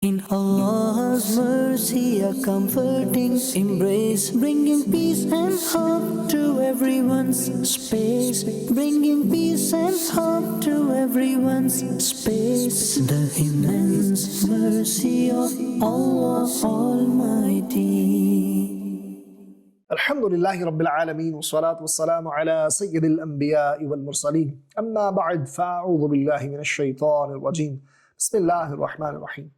In Allah's mercy, a comforting embrace, bringing peace and hope to everyone's space, bringing peace and hope to everyone's space. The immense mercy of Allah Almighty. Alhamdulillahi Rabbil Alameen, wa salatu wa salamu ala Sayyidil Anbiya'i wal Mursaleen. Amma ba'd, fa'a'udhu billahi minash shaitanir rajim. Bismillahir Rahmanir Rahim.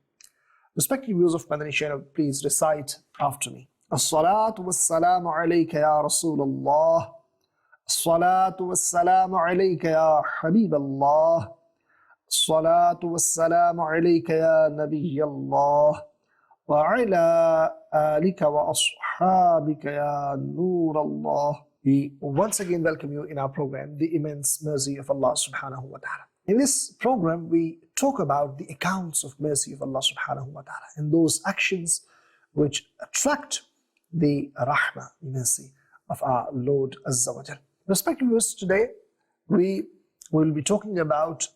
Respected viewers of Madani Channel, please recite after me. As-salatu was-salamu alayka ya Rasulullah. As-salatu was-salamu alayka ya Habiballah. As-salatu was-salamu alayka ya Nabiyallah. Wa ala alika wa ashabika ya Nur Allah. We once again welcome you in our program, The Immense Mercy of Allah Subhanahu wa Ta'ala. In this program, we talk about the accounts of mercy of Allah Subhanahu wa Ta'ala and those actions which attract the rahmah, the mercy of our Lord Azza wa Jal. Respected viewers, today we will be talking about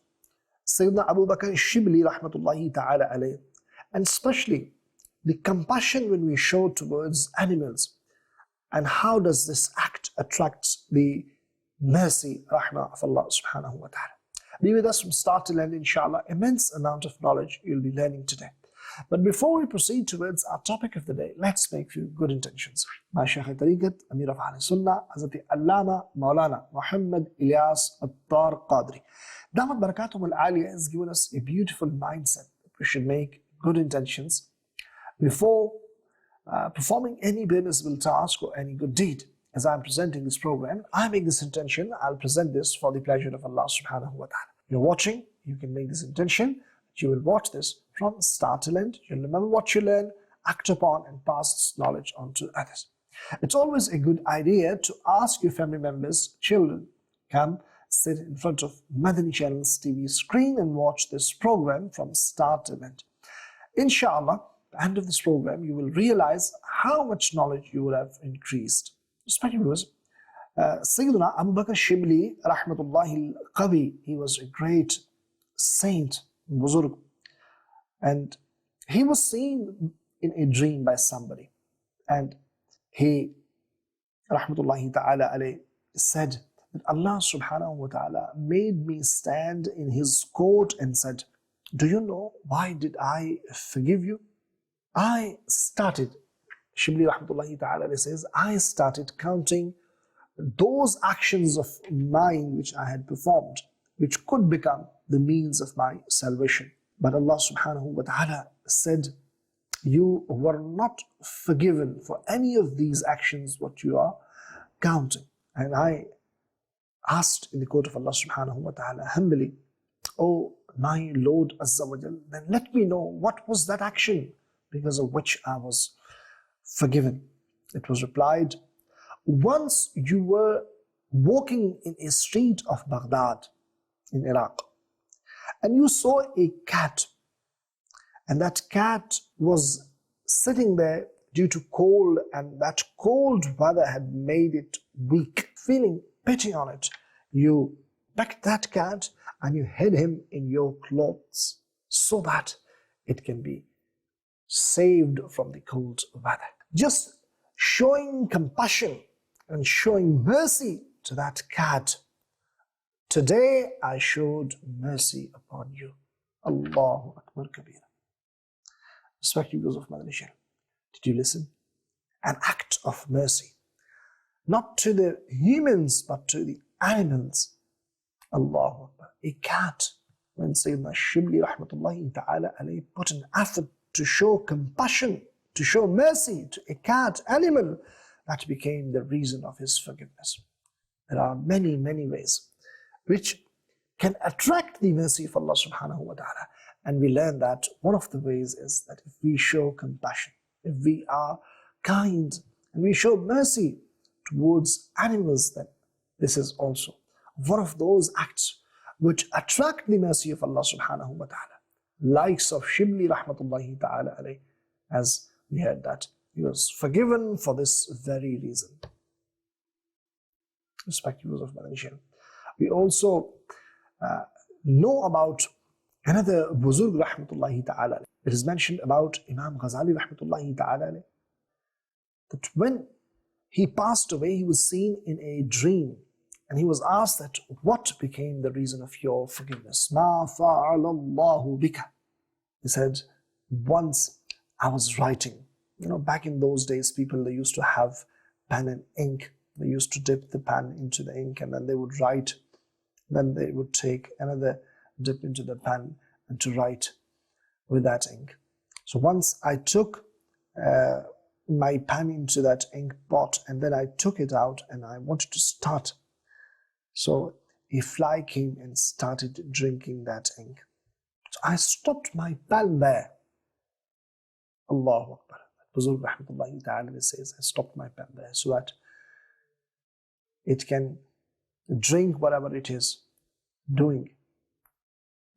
Sayyidina Abu Bakr Shibli Rahmatullahi Ta'ala alayh, and especially the compassion when we show towards animals, and how does this act attract the mercy, rahmah of Allah Subhanahu wa Ta'ala. Be with us from start to end, inshallah. Immense amount of knowledge you'll be learning today. But before we proceed towards our topic of the day, let's make few good intentions. My Shaykh al-Tariqat, Amir of Ahl Sunnah, Hazrat Allama Maulana Muhammad Ilyas Attar Qadri. Damat Barakatum al-Aliyah has given us a beautiful mindset that we should make good intentions before performing any permissible task or any good deed. As I'm presenting this program, I make this intention, I'll present this for the pleasure of Allah Subhanahu wa Ta'ala. You're watching, you can make this intention, that you will watch this from start to end. You'll remember what you learn, act upon, and pass this knowledge on to others. It's always a good idea to ask your family members, children, come sit in front of Madani Channel's TV screen and watch this program from start to end. Inshallah, at the end of this program, you will realize how much knowledge you will have increased. Respected viewers, Sayyidina Abu Bakr Shibli Rahmatullahi al-Qawi, he was a great saint, Buzurg, and he was seen in a dream by somebody, and he, Rahmatullahi Ta'ala alayh, said that Allah Subhanahu wa Ta'ala made me stand in his court and said, do you know why did I forgive you? I started, Shibli Rahmatullahi Ta'ala says, I started counting those actions of mine which I had performed, which could become the means of my salvation. But Allah Subhanahu wa Ta'ala said, you were not forgiven for any of these actions what you are counting. And I asked in the court of Allah Subhanahu wa Ta'ala humbly, oh my Lord Azza wa Jal, then let me know what was that action because of which I was forgiven. It was replied, once you were walking in a street of Baghdad in Iraq, and you saw a cat, and that cat was sitting there due to cold, and that cold weather had made it weak. Feeling pity on it, you picked that cat and you hid him in your clothes so that it can be saved from the cold weather. Just showing compassion and showing mercy to that cat. Today I showed mercy upon you. Allahu Akbar Kabira. Respected viewers of Madani Channel, did you listen? An act of mercy, not to the humans but to the animals. Allahu Akbar. A cat, when Sayyidina Shibli Rahmatullahi Ta'ala alayhi put an effort to show compassion, to show mercy to a cat, animal, that became the reason of his forgiveness. There are many, many ways which can attract the mercy of Allah Subhanahu wa Ta'ala. And we learn that one of the ways is that if we show compassion, if we are kind, and we show mercy towards animals, then this is also one of those acts which attract the mercy of Allah Subhanahu wa Ta'ala. Likes of Shibli Rahmatullahi Ta'ala alayh, as we heard that he was forgiven for this very reason. Respected viewers of Madani Channel, we also know about another Buzurg Rahmatullahi Ta'ala It is mentioned about Imam Ghazali rahmatullahi ta'ala that when he passed away, he was seen in a dream and he was asked that what became the reason of your forgiveness? Ma fa'alallahu bika. He said, once I was writing. Back in those days, people, they used to have pen and ink. They used to dip the pen into the ink and then they would write. Then they would take another dip into the pen and to write with that ink. So once I took my pen into that ink pot and then I took it out and I wanted to start. So a fly came and started drinking that ink. So I stopped my pen there. Allahu Akbar. Buzurg rahmatullahi ta'ala says, I stopped my pen there so that it can drink whatever it is doing.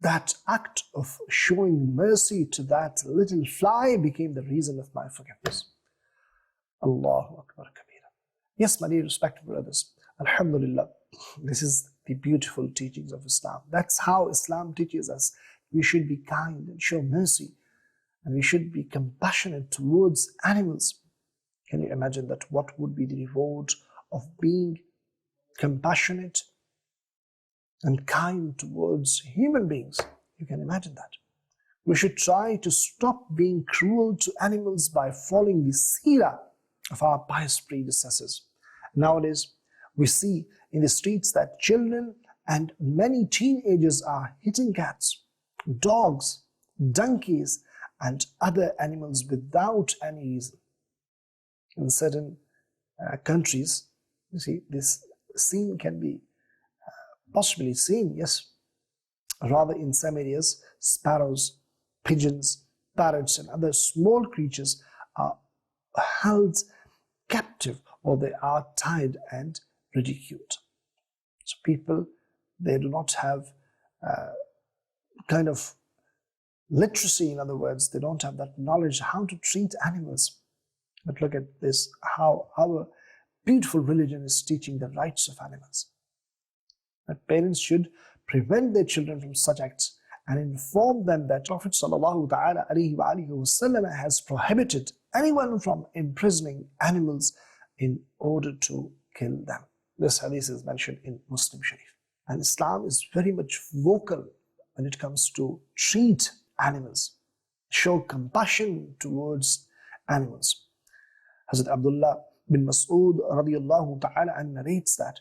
That act of showing mercy to that little fly became the reason of my forgiveness. Allahu Akbar Kabira. Yes, my dear respected brothers, Alhamdulillah, this is the beautiful teachings of Islam. That's how Islam teaches us. We should be kind and show mercy, and we should be compassionate towards animals. Can you imagine that? What would be the reward of being compassionate and kind towards human beings? You can imagine that. We should try to stop being cruel to animals by following the seerah of our pious predecessors. Nowadays, we see in the streets that children and many teenagers are hitting cats, dogs, donkeys, and other animals without any reason. In certain countries, you see, this scene can be possibly seen, yes. Rather, in some areas, sparrows, pigeons, parrots, and other small creatures are held captive or they are tied and ridiculed. So people, they do not have kind of literacy, in other words, they don't have that knowledge how to treat animals. But look at this, how our beautiful religion is teaching the rights of animals. That parents should prevent their children from such acts and inform them that Prophet ﷺ has prohibited anyone from imprisoning animals in order to kill them. This hadith is mentioned in Muslim Sharif. And Islam is very much vocal when it comes to treat animals, show compassion towards animals. Hazrat Abdullah bin Mas'ud radiyallahu ta'ala and narrates that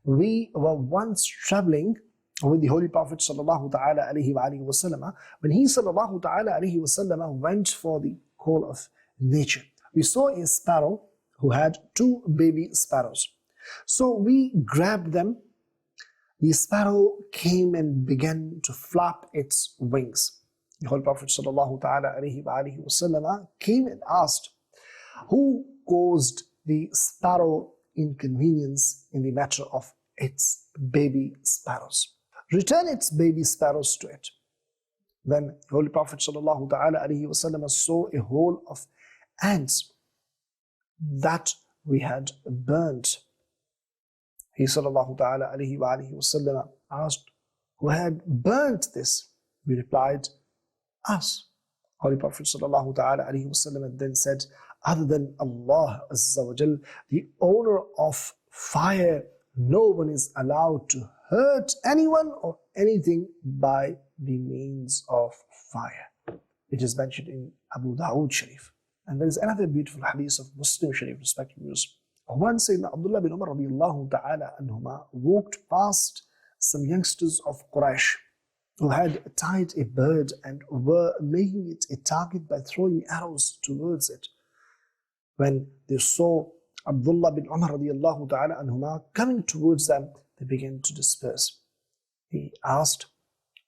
we were once traveling with the Holy Prophet sallallahu ta'ala alayhi wa alihi wasallam. When he sallallahu ta'ala alayhi wasallam went for the call of nature, we saw a sparrow who had two baby sparrows. So we grabbed them. The sparrow came and began to flap its wings. The Holy Prophet sallallahu ta'ala alayhi wa alihi wasallam came and asked, who caused the sparrow inconvenience in the matter of its baby sparrows? Return its baby sparrows to it. Then the Holy Prophet sallallahu ta'ala alayhi wasallam saw a hole of ants that we had burnt. He sallallahu ta'ala alayhi wa alihi wasallam asked, who had burnt this? We replied, us. Holy Prophet sallallahu ta'ala alayhi wasallam then said, other than Allah Azza wa Jal, the owner of fire, no one is allowed to hurt anyone or anything by the means of fire. It is mentioned in Abu Dawood Sharif. And there is another beautiful hadith of Muslim Sharif, respected viewers. Once Sayyidina Abdullah bin Umar radiyallahu ta'ala anhuma walked past some youngsters of Quraysh who had tied a bird and were making it a target by throwing arrows towards it. When they saw Abdullah bin Umar radiyallahu ta'ala anhuma coming towards them, they began to disperse. He asked,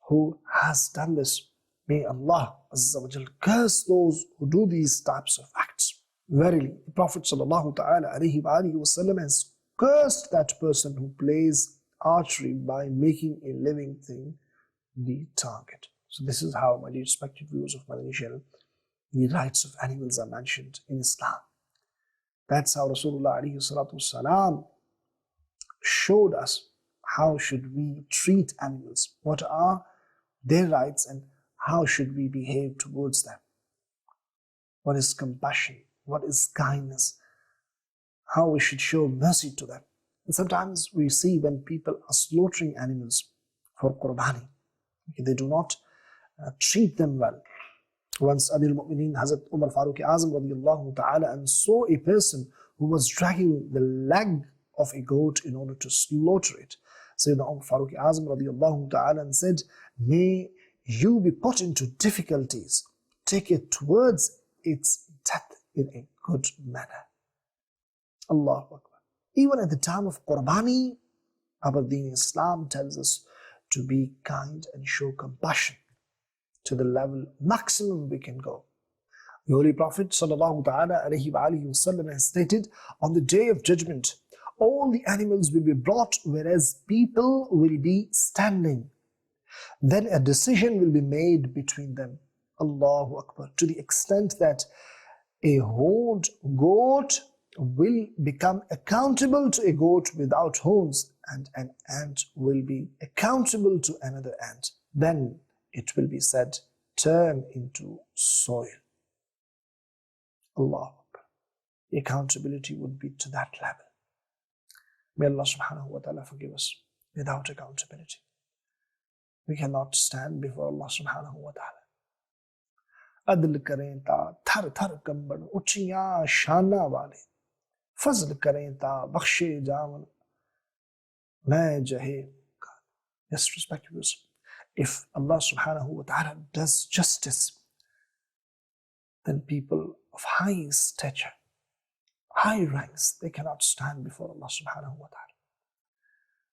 who has done this? May Allah Azza wa Jal curse those who do these types of acts. Verily, the Prophet sallallahu ta'ala alayhi wa alihi wasallam has cursed that person who plays archery by making a living thing the target. So this is how, my dear respected viewers of Madani Channel, the rights of animals are mentioned in Islam. That's how Rasulullah alayhi salatu wasalam showed us how should we treat animals, what are their rights and how should we behave towards them? What is compassion? What is kindness? How we should show mercy to them. And sometimes we see when people are slaughtering animals for qurbani, they do not treat them well. Once Amir al-Mu'mineen Hazrat Umar Farooq Azam radiallahu ta'ala and saw a person who was dragging the leg of a goat in order to slaughter it. Sayyidina Umar Farooq Azam radiallahu ta'ala and said, may you be put into difficulties. Take it towards its death in a good manner. Allahu Akbar. Even at the time of Qurbani, our Deen Islam tells us to be kind and show compassion to the level maximum we can go. The Holy Prophet sallallahu ta'ala alayhi wa alihi wasallam has stated, on the day of judgment, all the animals will be brought, whereas people will be standing. Then a decision will be made between them. Allahu Akbar. To the extent that a horned goat will become accountable to a goat without horns, and an ant will be accountable to another ant. Then it will be said, turn into soil. Allahu Akbar. The accountability would be to that level. May Allah subhanahu wa ta'ala forgive us. Without accountability, we cannot stand before Allah subhanahu wa ta'ala. Adl kare ta thar thar kambad uchiya shana wale. Fazl kare ta bakshe jawan main jahe. Yes, respected viewers, if Allah subhanahu wa ta'ala does justice, then people of high stature, high ranks, they cannot stand before Allah subhanahu wa ta'ala.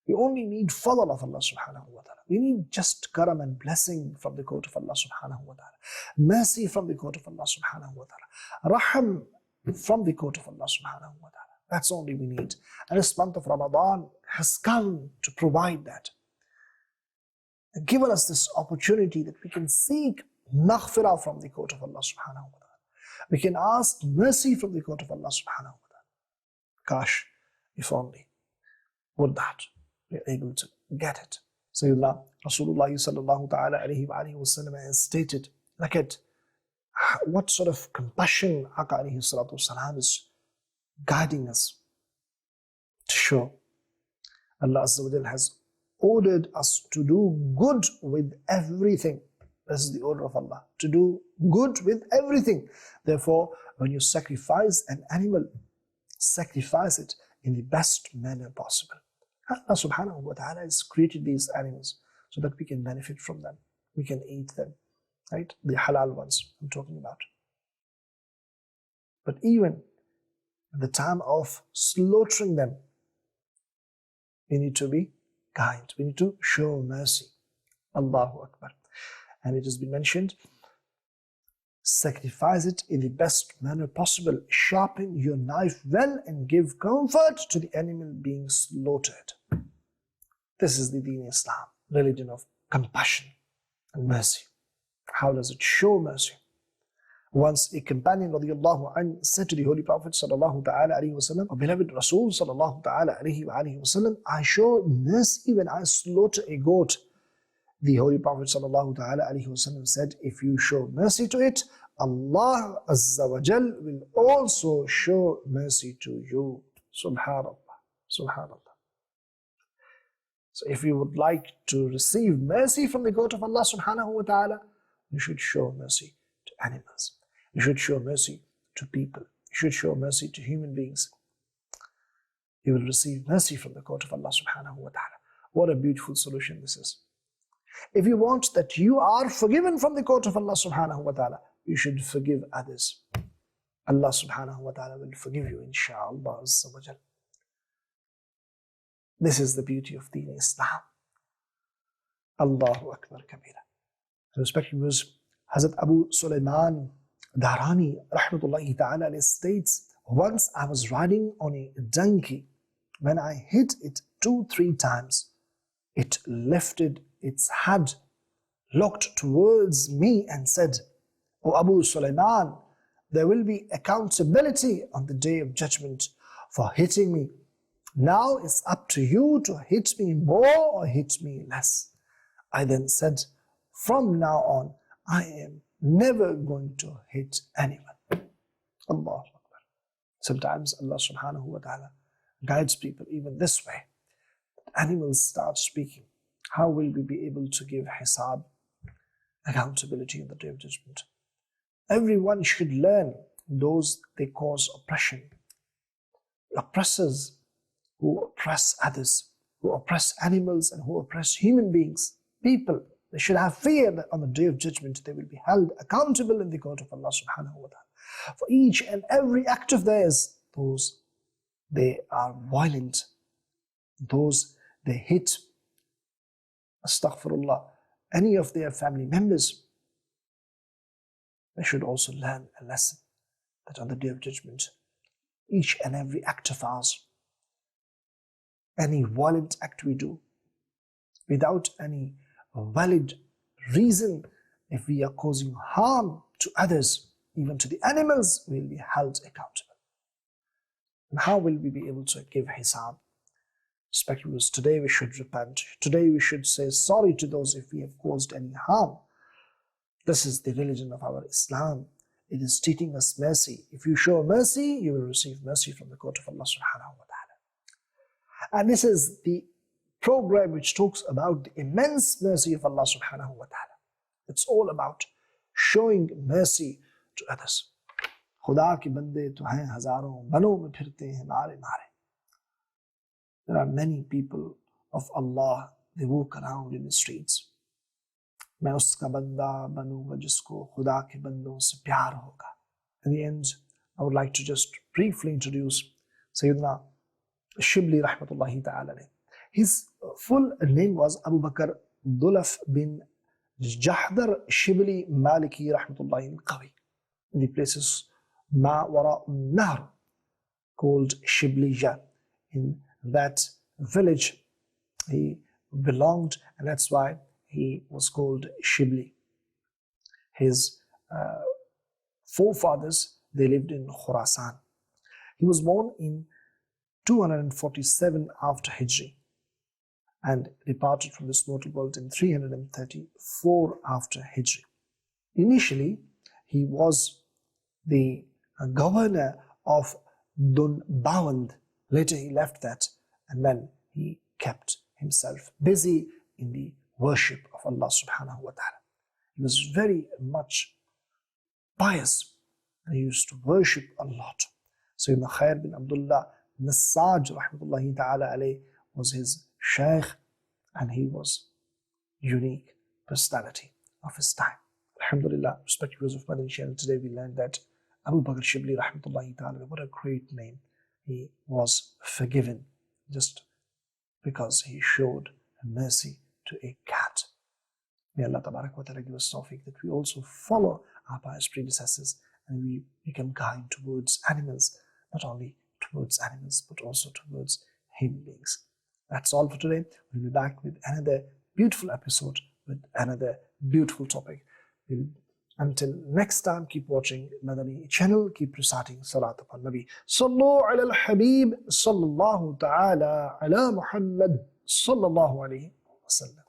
We only need fadl of Allah subhanahu wa ta'ala. We need just karam and blessing from the court of Allah subhanahu wa ta'ala. Mercy from the court of Allah subhanahu wa ta'ala. Raham from the court of Allah subhanahu wa ta'ala. That's all we need. And this month of Ramadan has come to provide that. And given us this opportunity that we can seek maghfirah from the court of Allah subhanahu wa ta'ala. We can ask mercy from the court of Allah subhanahu wa ta'ala. Gosh, if only would that we are able to get it. Sayyidina Rasulullah sallallahu ta'ala alayhi wa alihi wa sallam has stated, look at what sort of compassion Aka alayhi salatu wasalam is guiding us to show. Allah Azza wa Jal has ordered us to do good with everything. This is the order of Allah, to do good with everything. Therefore, when you sacrifice an animal, sacrifice it in the best manner possible. Allah subhanahu wa ta'ala has created these animals so that we can benefit from them. We can eat them, right? The halal ones I'm talking about. But even at the time of slaughtering them, we need to be kind. We need to show mercy. Allahu Akbar. And it has been mentioned, sacrifice it in the best manner possible. Sharpen your knife well and give comfort to the animal being slaughtered. This is the Deen Islam, religion of compassion and mercy. How does it show mercy? Once a companion radiallahu anhu said to the Holy Prophet sallallahu ta'ala alayhi wa sallam, "O beloved Rasul sallallahu ta'ala alayhi wa sallam, I show mercy when I slaughter a goat." The Holy Prophet sallallahu ta'ala alayhi wa sallam said, if you show mercy to it, Allah Azza wa Jal will also show mercy to you. Subhanallah. Subhanallah. So if you would like to receive mercy from the court of Allah subhanahu wa ta'ala, you should show mercy to animals. You should show mercy to people. You should show mercy to human beings. You will receive mercy from the court of Allah subhanahu wa ta'ala. What a beautiful solution this is. If you want that you are forgiven from the court of Allah subhanahu wa ta'ala, you should forgive others. Allah subhanahu wa ta'ala will forgive you, insha'Allah Azza wa Jal. This is the beauty of Deen Islam. Allahu Akbar Kabira. Respected viewers, Hazrat Abu Sulaiman Darani rahmatullahi ta'ala states, once I was riding on a donkey. When I hit it 2-3 times, it lifted its head, looked towards me and said, "O Abu Sulaiman, there will be accountability on the day of judgment for hitting me. Now it's up to you to hit me more or hit me less." I then said, "From now on, I am never going to hit anyone. Allahu Akbar. Sometimes Allah subhanahu wa ta'ala guides people even this way. Animals start speaking. How will we be able to give hisab, accountability on the Day of Judgment? Everyone should learn those they cause oppression. Oppressors who oppress others, who oppress animals and who oppress human beings, people, they should have fear that on the Day of Judgment they will be held accountable in the court of Allah subhanahu wa ta'ala. For each and every act of theirs, those they are violent, those they hit, astaghfirullah, any of their family members, they should also learn a lesson that on the Day of Judgment, each and every act of ours, any violent act we do, without any valid reason, if we are causing harm to others, even to the animals, we will be held accountable. And how will we be able to give hisab? Respected viewers, today we should repent. Today we should say sorry to those if we have caused any harm. This is the religion of our Islam. It is teaching us mercy. If you show mercy, you will receive mercy from the court of Allah subhanahu wa ta'ala. And this is the program which talks about the immense mercy of Allah subhanahu wa ta'ala. It's all about showing mercy to others. Khuda ke bande to hain hazaron, bano mein phirte hain mare mare. There are many people of Allah, they walk around in the streets. मैं उसका बंदा बनूंगा जिसको खुदा के बंदों से प्यार होगा. In the end, I would like to just briefly introduce Sayyidina Shibli rahmatullahi ta'ala. His full name was Abu Bakr Dulaf bin Jahdar Shibli Maliki rahmatullahi al-Qawi. The place is Ma Wara Nahr, called Shibliya. In that village he belonged, and that's why he was called Shibli. His forefathers, they lived in Khurasan. He was born in 247 after Hijri and departed from this mortal world in 334 after Hijri. Initially, he was the governor of Dunbawand. Later he left that, and then he kept himself busy in the worship of Allah subhanahu wa ta'ala. He was very much pious and he used to worship a lot. So Ibn Khair bin Abdullah Nassaj rahmatullahi ta'ala alayh was his shaykh, and he was unique personality of his time. Alhamdulillah, respected viewers of Madani Channel, today we learned that Abu Bakr Shibli rahmatullahi ta'ala, what a great name. He was forgiven just because he showed mercy to a cat. May Allah Tabarak wa Ta'ala give us tawfiq that we also follow our pious predecessors and we become kind towards animals, not only towards animals but also towards human beings. That's all for today. We'll be back with another beautiful episode with another beautiful topic. Until next time, keep watching Madani Channel, keep reciting Salat upon Nabi. Sallu ala al-Habib, sallallahu ta'ala ala Muhammad, sallallahu alayhi wa sallam.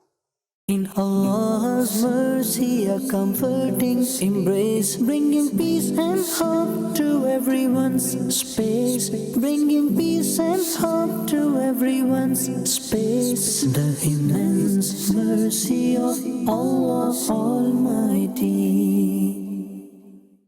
In Allah's mercy, a comforting embrace, bringing peace and hope to everyone's space, bringing peace and hope to everyone's space. The immense mercy of Allah Almighty.